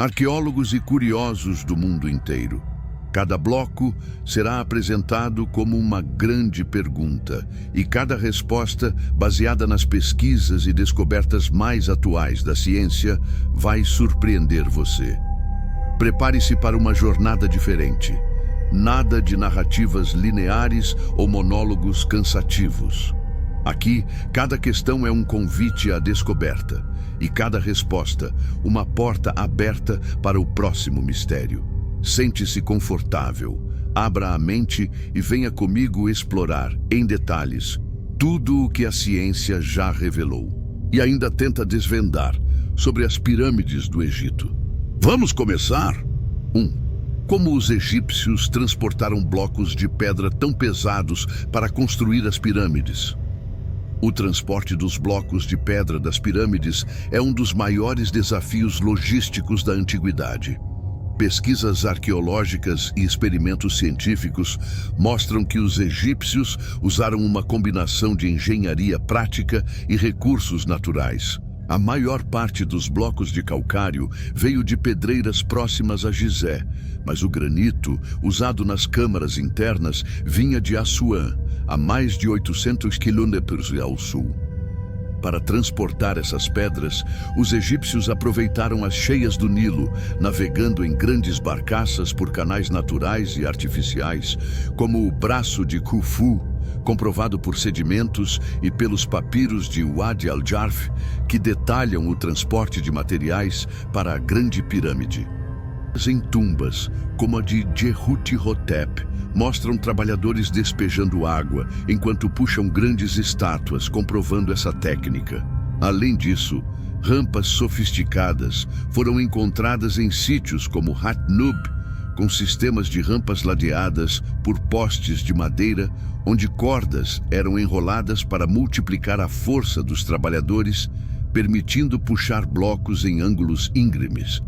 arqueólogos e curiosos do mundo inteiro. Cada bloco será apresentado como uma grande pergunta, e cada resposta, baseada nas pesquisas e descobertas mais atuais da ciência, vai surpreender você. Prepare-se para uma jornada diferente. Nada de narrativas lineares ou monólogos cansativos. Aqui, cada questão é um convite à descoberta, e cada resposta, uma porta aberta para o próximo mistério. Sente-se confortável, abra a mente e venha comigo explorar, em detalhes, tudo o que a ciência já revelou. E ainda tenta desvendar sobre as pirâmides do Egito. Vamos começar? 1. Como os egípcios transportaram blocos de pedra tão pesados para construir as pirâmides? O transporte dos blocos de pedra das pirâmides é um dos maiores desafios logísticos da antiguidade. Pesquisas arqueológicas e experimentos científicos mostram que os egípcios usaram uma combinação de engenharia prática e recursos naturais. A maior parte dos blocos de calcário veio de pedreiras próximas a Gizé, mas o granito, usado nas câmaras internas, vinha de Assuã, a mais de 800 quilômetros ao sul. Para transportar essas pedras, os egípcios aproveitaram as cheias do Nilo, navegando em grandes barcaças por canais naturais e artificiais, como o Braço de Khufu, comprovado por sedimentos e pelos papiros de Wadi al-Jarf, que detalham o transporte de materiais para a Grande Pirâmide. Em tumbas, como a de Djehut-Hotep, mostram trabalhadores despejando água enquanto puxam grandes estátuas, comprovando essa técnica. Além disso, rampas sofisticadas foram encontradas em sítios como Hat-Nub, com sistemas de rampas ladeadas por postes de madeira, onde cordas eram enroladas para multiplicar a força dos trabalhadores, permitindo puxar blocos em ângulos íngremes.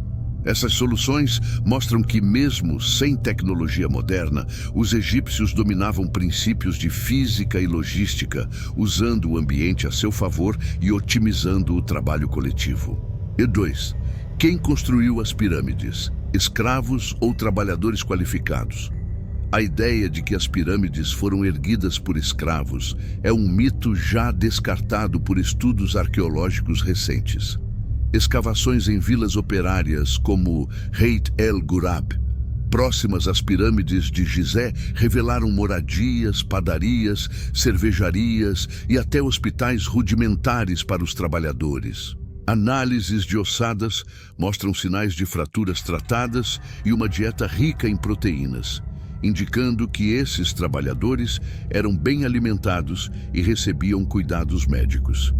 Essas soluções mostram que, mesmo sem tecnologia moderna, os egípcios dominavam princípios de física e logística, usando o ambiente a seu favor e otimizando o trabalho coletivo. E 2. Quem construiu as pirâmides? Escravos ou trabalhadores qualificados? A ideia de que as pirâmides foram erguidas por escravos é um mito já descartado por estudos arqueológicos recentes. Escavações em vilas operárias como Heit el-Ghurab, próximas às pirâmides de Gizé, revelaram moradias, padarias, cervejarias e até hospitais rudimentares para os trabalhadores. Análises de ossadas mostram sinais de fraturas tratadas e uma dieta rica em proteínas, indicando que esses trabalhadores eram bem alimentados e recebiam cuidados médicos.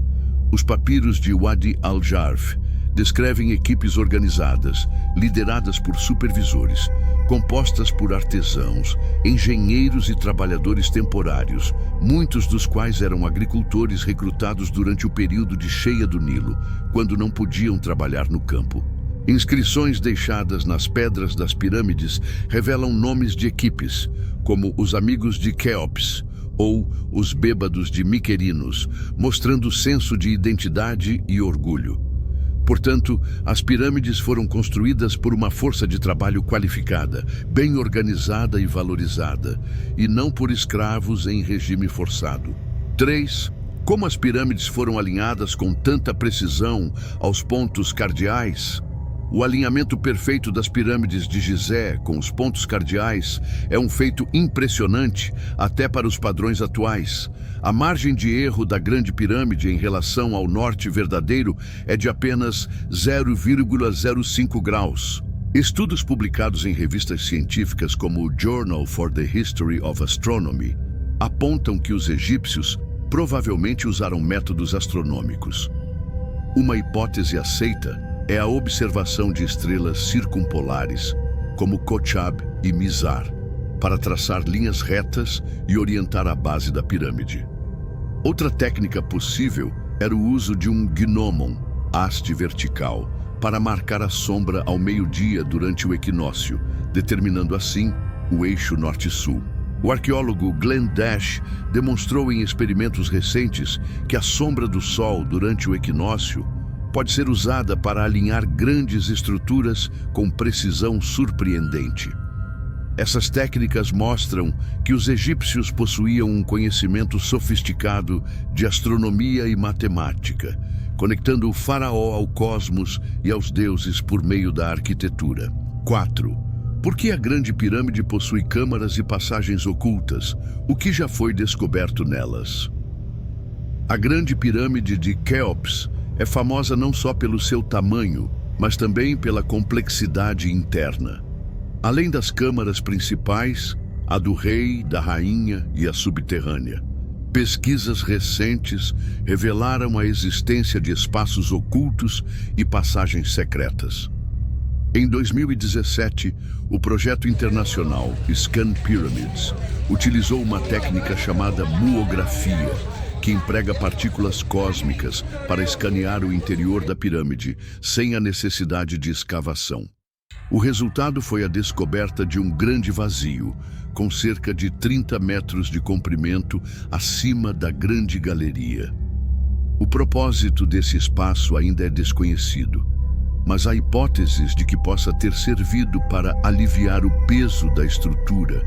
Os papiros de Wadi al-Jarf descrevem equipes organizadas, lideradas por supervisores, compostas por artesãos, engenheiros e trabalhadores temporários, muitos dos quais eram agricultores recrutados durante o período de cheia do Nilo, quando não podiam trabalhar no campo. Inscrições deixadas nas pedras das pirâmides revelam nomes de equipes, como os Amigos de Quéops ou os Bêbados de Miquerinos, mostrando senso de identidade e orgulho. Portanto, as pirâmides foram construídas por uma força de trabalho qualificada, bem organizada e valorizada, e não por escravos em regime forçado. 3. Como as pirâmides foram alinhadas com tanta precisão aos pontos cardeais? O alinhamento perfeito das pirâmides de Gizé com os pontos cardeais é um feito impressionante até para os padrões atuais. A margem de erro da Grande Pirâmide em relação ao norte verdadeiro é de apenas 0,05 graus. Estudos publicados em revistas científicas como o Journal for the History of Astronomy apontam que os egípcios provavelmente usaram métodos astronômicos. Uma hipótese aceita é a observação de estrelas circumpolares, como Kochab e Mizar, para traçar linhas retas e orientar a base da pirâmide. Outra técnica possível era o uso de um gnomon, haste vertical, para marcar a sombra ao meio-dia durante o equinócio, determinando assim o eixo norte-sul. O arqueólogo Glenn Dash demonstrou em experimentos recentes que a sombra do Sol durante o equinócio pode ser usada para alinhar grandes estruturas com precisão surpreendente. Essas técnicas mostram que os egípcios possuíam um conhecimento sofisticado de astronomia e matemática, conectando o faraó ao cosmos e aos deuses por meio da arquitetura. 4. Por que a Grande Pirâmide possui câmaras e passagens ocultas? O que já foi descoberto nelas? A Grande Pirâmide de Quéops é famosa não só pelo seu tamanho, mas também pela complexidade interna. Além das câmaras principais, a do rei, da rainha e a subterrânea. Pesquisas recentes revelaram a existência de espaços ocultos e passagens secretas. Em 2017, o projeto internacional Scan Pyramids utilizou uma técnica chamada muografia, que emprega partículas cósmicas para escanear o interior da pirâmide, sem a necessidade de escavação. O resultado foi a descoberta de um grande vazio, com cerca de 30 metros de comprimento acima da grande galeria. O propósito desse espaço ainda é desconhecido, mas há hipóteses de que possa ter servido para aliviar o peso da estrutura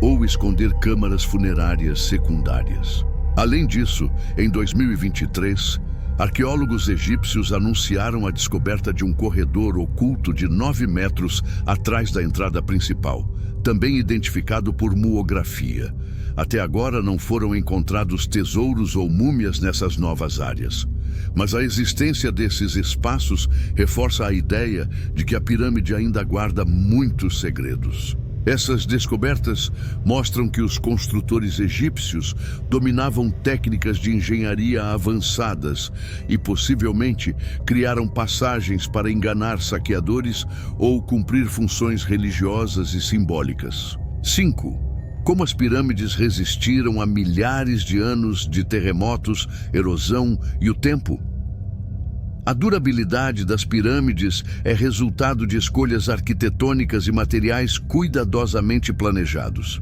ou esconder câmaras funerárias secundárias. Além disso, em 2023, arqueólogos egípcios anunciaram a descoberta de um corredor oculto de 9 metros atrás da entrada principal, também identificado por muografia. Até agora não foram encontrados tesouros ou múmias nessas novas áreas. Mas a existência desses espaços reforça a ideia de que a pirâmide ainda guarda muitos segredos. Essas descobertas mostram que os construtores egípcios dominavam técnicas de engenharia avançadas e possivelmente criaram passagens para enganar saqueadores ou cumprir funções religiosas e simbólicas. 5. Como as pirâmides resistiram a milhares de anos de terremotos, erosão e o tempo? A durabilidade das pirâmides é resultado de escolhas arquitetônicas e materiais cuidadosamente planejados.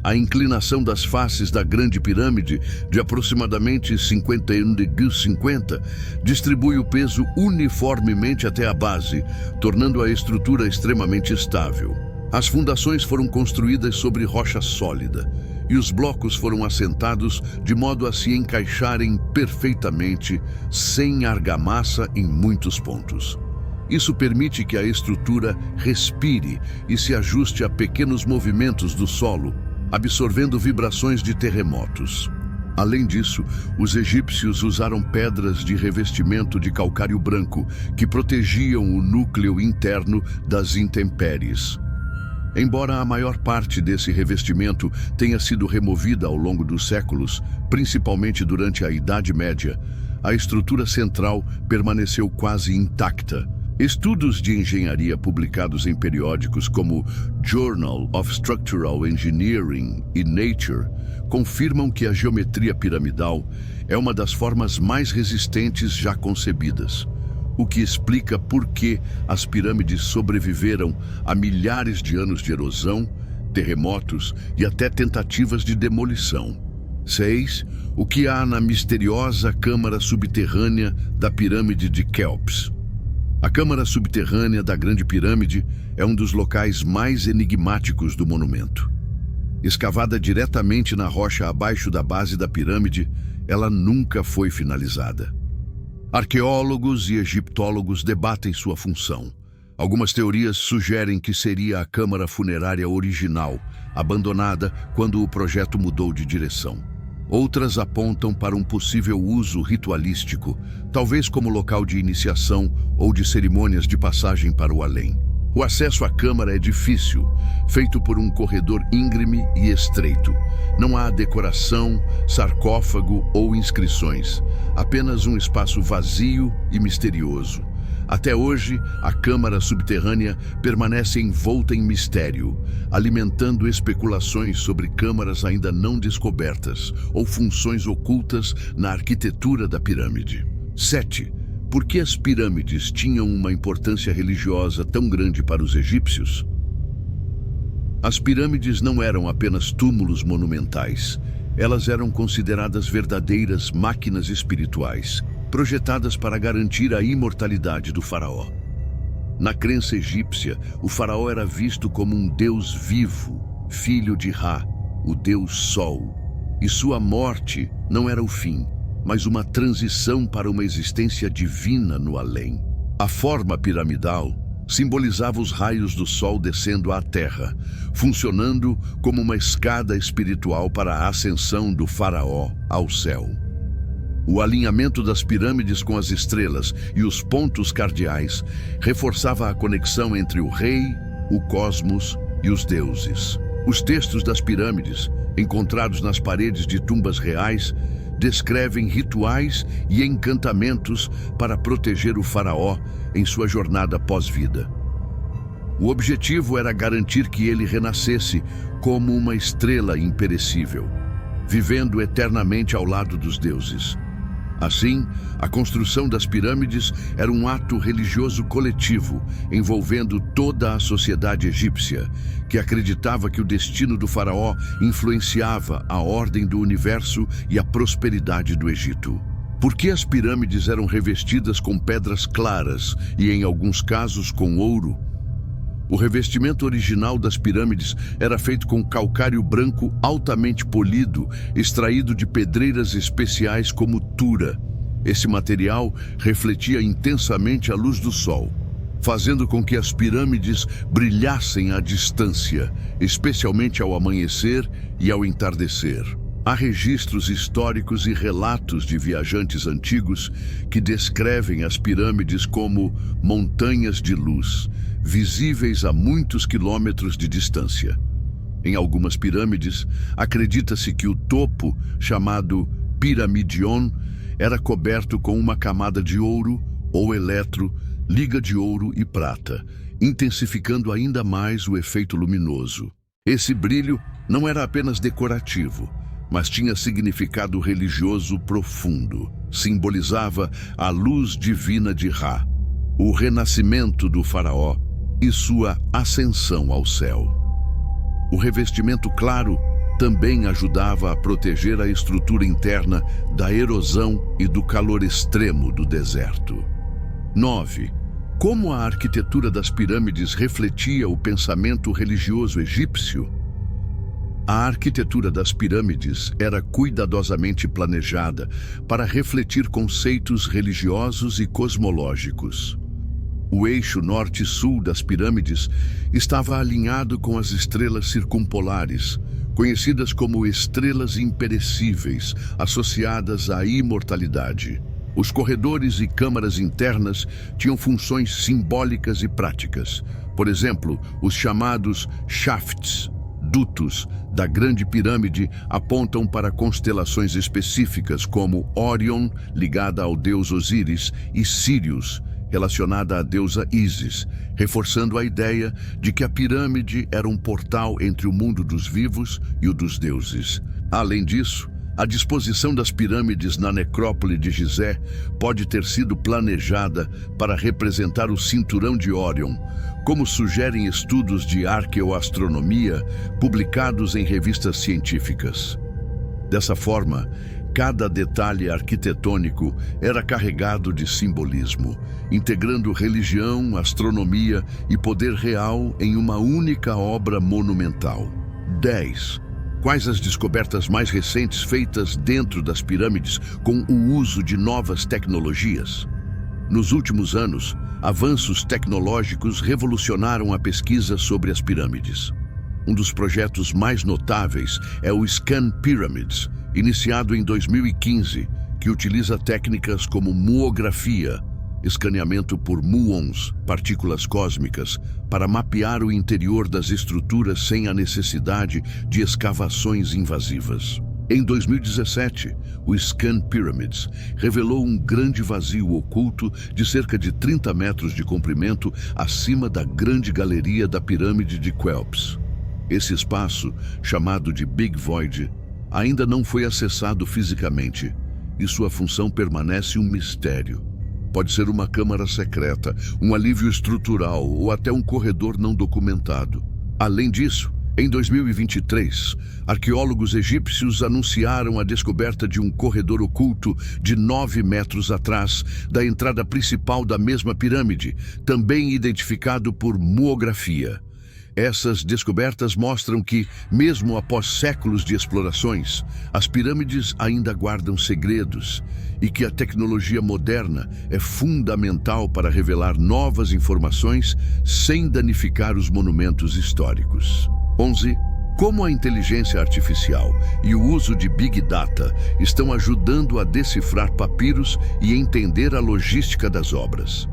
A inclinação das faces da Grande Pirâmide, de aproximadamente 51,50°, distribui o peso uniformemente até a base, tornando a estrutura extremamente estável. As fundações foram construídas sobre rocha sólida, e os blocos foram assentados de modo a se encaixarem perfeitamente, sem argamassa em muitos pontos. Isso permite que a estrutura respire e se ajuste a pequenos movimentos do solo, absorvendo vibrações de terremotos. Além disso, os egípcios usaram pedras de revestimento de calcário branco que protegiam o núcleo interno das intempéries. Embora a maior parte desse revestimento tenha sido removida ao longo dos séculos, principalmente durante a Idade Média, a estrutura central permaneceu quase intacta. Estudos de engenharia publicados em periódicos como Journal of Structural Engineering e Nature confirmam que a geometria piramidal é uma das formas mais resistentes já concebidas, o que explica por que as pirâmides sobreviveram a milhares de anos de erosão, terremotos e até tentativas de demolição. 6. O que há na misteriosa câmara subterrânea da pirâmide de Quéops? A câmara subterrânea da Grande Pirâmide é um dos locais mais enigmáticos do monumento. Escavada diretamente na rocha abaixo da base da pirâmide, ela nunca foi finalizada. Arqueólogos e egiptólogos debatem sua função. Algumas teorias sugerem que seria a câmara funerária original, abandonada quando o projeto mudou de direção. Outras apontam para um possível uso ritualístico, talvez como local de iniciação ou de cerimônias de passagem para o além. O acesso à câmara é difícil, feito por um corredor íngreme e estreito. Não há decoração, sarcófago ou inscrições, apenas um espaço vazio e misterioso. Até hoje, a câmara subterrânea permanece envolta em mistério, alimentando especulações sobre câmaras ainda não descobertas ou funções ocultas na arquitetura da pirâmide. 7. Por que as pirâmides tinham uma importância religiosa tão grande para os egípcios? As pirâmides não eram apenas túmulos monumentais. Elas eram consideradas verdadeiras máquinas espirituais, projetadas para garantir a imortalidade do faraó. Na crença egípcia, o faraó era visto como um deus vivo, filho de Ra, o deus Sol, e sua morte não era o fim, mas uma transição para uma existência divina no além. A forma piramidal simbolizava os raios do sol descendo à terra, funcionando como uma escada espiritual para a ascensão do faraó ao céu. O alinhamento das pirâmides com as estrelas e os pontos cardeais reforçava a conexão entre o rei, o cosmos e os deuses. Os textos das pirâmides, encontrados nas paredes de tumbas reais, descrevem rituais e encantamentos para proteger o faraó em sua jornada pós-vida. O objetivo era garantir que ele renascesse como uma estrela imperecível, vivendo eternamente ao lado dos deuses. Assim, a construção das pirâmides era um ato religioso coletivo, envolvendo toda a sociedade egípcia, que acreditava que o destino do faraó influenciava a ordem do universo e a prosperidade do Egito. Por que as pirâmides eram revestidas com pedras claras e, em alguns casos, com ouro? O revestimento original das pirâmides era feito com calcário branco altamente polido, extraído de pedreiras especiais como Tura. Esse material refletia intensamente a luz do sol, fazendo com que as pirâmides brilhassem à distância, especialmente ao amanhecer e ao entardecer. Há registros históricos e relatos de viajantes antigos que descrevem as pirâmides como montanhas de luz, visíveis a muitos quilômetros de distância. Em algumas pirâmides, acredita-se que o topo, chamado Piramidion, era coberto com uma camada de ouro ou eletro, liga de ouro e prata, intensificando ainda mais o efeito luminoso. Esse brilho não era apenas decorativo, mas tinha significado religioso profundo. Simbolizava a luz divina de Ra, o renascimento do faraó e sua ascensão ao céu. O revestimento claro também ajudava a proteger a estrutura interna da erosão e do calor extremo do deserto. 9. Como a arquitetura das pirâmides refletia o pensamento religioso egípcio? A arquitetura das pirâmides era cuidadosamente planejada para refletir conceitos religiosos e cosmológicos. O eixo norte-sul das pirâmides estava alinhado com as estrelas circumpolares, conhecidas como estrelas imperecíveis, associadas à imortalidade. Os corredores e câmaras internas tinham funções simbólicas e práticas. Por exemplo, os chamados shafts, dutos, da Grande Pirâmide apontam para constelações específicas como Órion, ligada ao deus Osíris, e Sírius, relacionada à deusa Ísis, reforçando a ideia de que a pirâmide era um portal entre o mundo dos vivos e o dos deuses. Além disso, a disposição das pirâmides na necrópole de Gizé pode ter sido planejada para representar o cinturão de Órion, como sugerem estudos de arqueoastronomia publicados em revistas científicas. Dessa forma, cada detalhe arquitetônico era carregado de simbolismo, integrando religião, astronomia e poder real em uma única obra monumental. 10. Quais as descobertas mais recentes feitas dentro das pirâmides com o uso de novas tecnologias? Nos últimos anos, avanços tecnológicos revolucionaram a pesquisa sobre as pirâmides. Um dos projetos mais notáveis é o Scan Pyramids, iniciado em 2015, que utiliza técnicas como muografia, escaneamento por muons, partículas cósmicas, para mapear o interior das estruturas sem a necessidade de escavações invasivas. Em 2017, o Scan Pyramids revelou um grande vazio oculto de cerca de 30 metros de comprimento acima da grande galeria da pirâmide de Quéops. Esse espaço, chamado de Big Void, ainda não foi acessado fisicamente, e sua função permanece um mistério. Pode ser uma câmara secreta, um alívio estrutural ou até um corredor não documentado. Além disso, Em 2023, arqueólogos egípcios anunciaram a descoberta de um corredor oculto de 9 metros atrás da entrada principal da mesma pirâmide, também identificado por muografia. Essas descobertas mostram que, mesmo após séculos de explorações, as pirâmides ainda guardam segredos e que a tecnologia moderna é fundamental para revelar novas informações sem danificar os monumentos históricos. 11. Como a inteligência artificial e o uso de Big Data estão ajudando a decifrar papiros e entender a logística das obras.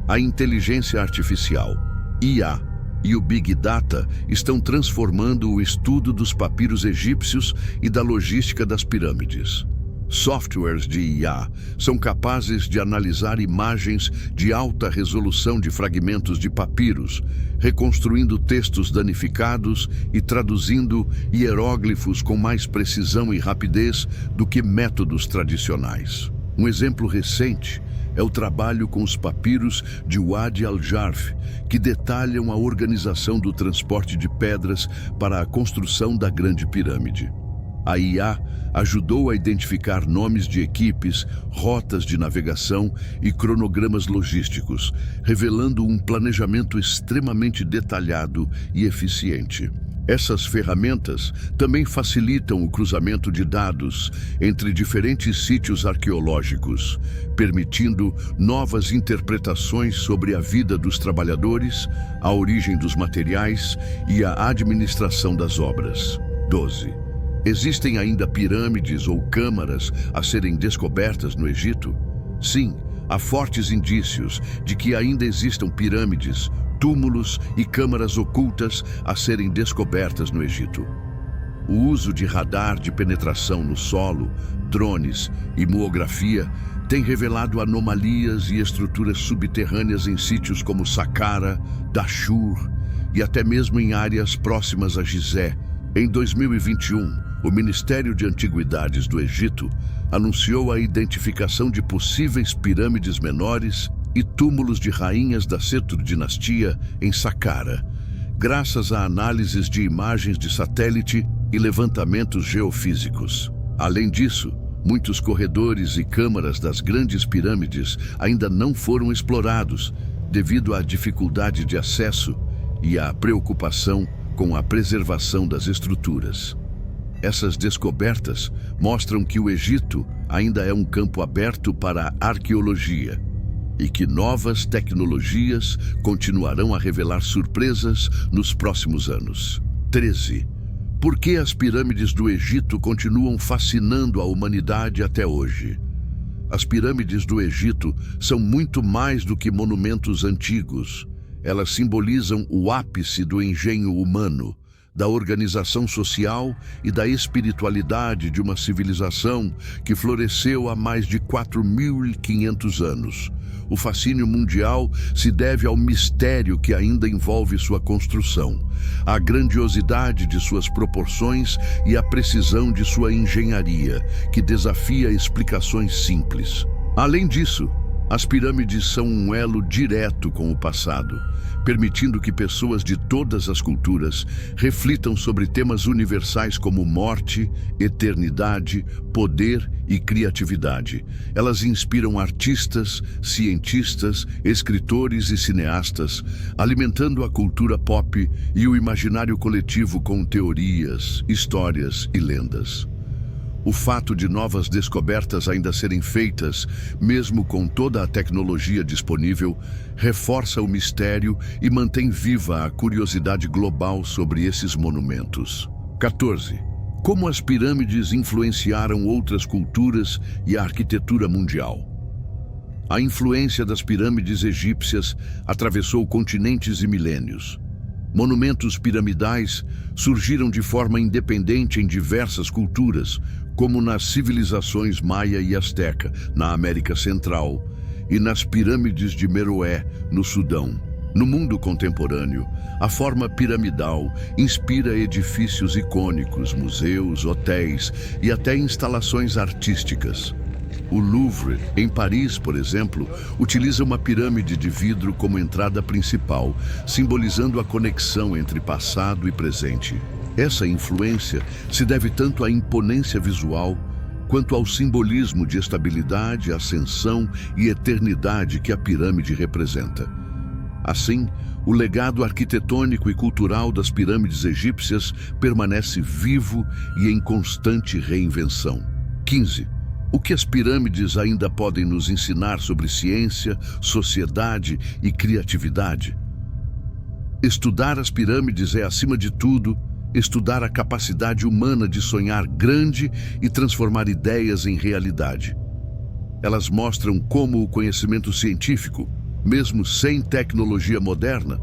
A inteligência artificial, IA, e o Big Data estão transformando o estudo dos papiros egípcios e da logística das pirâmides. Softwares de IA são capazes de analisar imagens de alta resolução de fragmentos de papiros, reconstruindo textos danificados e traduzindo hieróglifos com mais precisão e rapidez do que métodos tradicionais. Um exemplo recente é o trabalho com os papiros de Wadi al-Jarf, que detalham a organização do transporte de pedras para a construção da Grande Pirâmide. A IA ajudou a identificar nomes de equipes, rotas de navegação e cronogramas logísticos, revelando um planejamento extremamente detalhado e eficiente. Essas ferramentas também facilitam o cruzamento de dados entre diferentes sítios arqueológicos, permitindo novas interpretações sobre a vida dos trabalhadores, a origem dos materiais e a administração das obras. 12. Existem ainda pirâmides ou câmaras a serem descobertas no Egito? Sim, há fortes indícios de que ainda existam pirâmides, túmulos e câmaras ocultas a serem descobertas no Egito. O uso de radar de penetração no solo, drones e muografia tem revelado anomalias e estruturas subterrâneas em sítios como Saqqara, Dashur e até mesmo em áreas próximas a Gizé. Em 2021, o Ministério de Antiguidades do Egito anunciou a identificação de possíveis pirâmides menores e túmulos de rainhas da Ceto-dinastia em Saqqara, graças a análises de imagens de satélite e levantamentos geofísicos. Além disso, muitos corredores e câmaras das grandes pirâmides ainda não foram explorados, devido à dificuldade de acesso e à preocupação com a preservação das estruturas. Essas descobertas mostram que o Egito ainda é um campo aberto para a arqueologia e que novas tecnologias continuarão a revelar surpresas nos próximos anos. 13. Por que as pirâmides do Egito continuam fascinando a humanidade até hoje? As pirâmides do Egito são muito mais do que monumentos antigos. Elas simbolizam o ápice do engenho humano, da organização social e da espiritualidade de uma civilização que floresceu há mais de 4.500 anos. O fascínio mundial se deve ao mistério que ainda envolve sua construção, à grandiosidade de suas proporções e à precisão de sua engenharia, que desafia explicações simples. Além disso, as pirâmides são um elo direto com o passado, permitindo que pessoas de todas as culturas reflitam sobre temas universais como morte, eternidade, poder e criatividade. Elas inspiram artistas, cientistas, escritores e cineastas, alimentando a cultura pop e o imaginário coletivo com teorias, histórias e lendas. O fato de novas descobertas ainda serem feitas, mesmo com toda a tecnologia disponível, reforça o mistério e mantém viva a curiosidade global sobre esses monumentos. 14. Como as pirâmides influenciaram outras culturas e a arquitetura mundial? A influência das pirâmides egípcias atravessou continentes e milênios. Monumentos piramidais surgiram de forma independente em diversas culturas, como nas civilizações maia e asteca, na América Central, e nas pirâmides de Meroé, no Sudão. No mundo contemporâneo, a forma piramidal inspira edifícios icônicos, museus, hotéis e até instalações artísticas. O Louvre, em Paris, por exemplo, utiliza uma pirâmide de vidro como entrada principal, simbolizando a conexão entre passado e presente. Essa influência se deve tanto à imponência visual quanto ao simbolismo de estabilidade, ascensão e eternidade que a pirâmide representa. Assim, o legado arquitetônico e cultural das pirâmides egípcias permanece vivo e em constante reinvenção. 15. O que as pirâmides ainda podem nos ensinar sobre ciência, sociedade e criatividade? Estudar as pirâmides é, acima de tudo, estudar a capacidade humana de sonhar grande e transformar ideias em realidade. Elas mostram como o conhecimento científico, mesmo sem tecnologia moderna,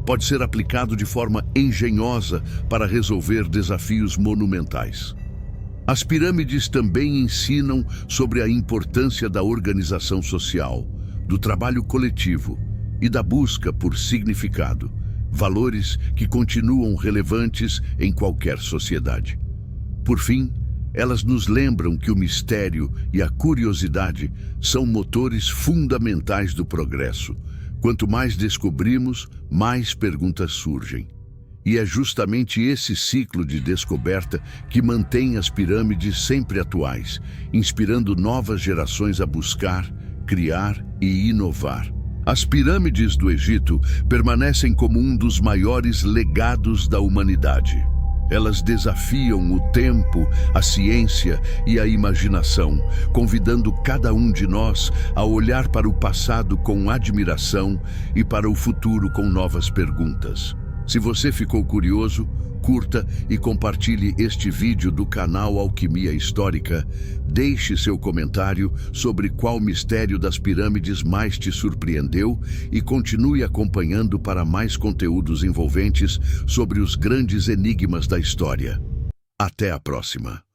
pode ser aplicado de forma engenhosa para resolver desafios monumentais. As pirâmides também ensinam sobre a importância da organização social, do trabalho coletivo e da busca por significado, valores que continuam relevantes em qualquer sociedade. Por fim, elas nos lembram que o mistério e a curiosidade são motores fundamentais do progresso. Quanto mais descobrimos, mais perguntas surgem. E é justamente esse ciclo de descoberta que mantém as pirâmides sempre atuais, inspirando novas gerações a buscar, criar e inovar. As pirâmides do Egito permanecem como um dos maiores legados da humanidade. Elas desafiam o tempo, a ciência e a imaginação, convidando cada um de nós a olhar para o passado com admiração e para o futuro com novas perguntas. Se você ficou curioso, curta e compartilhe este vídeo do canal Alquimia Histórica. Deixe seu comentário sobre qual mistério das pirâmides mais te surpreendeu e continue acompanhando para mais conteúdos envolventes sobre os grandes enigmas da história. Até a próxima!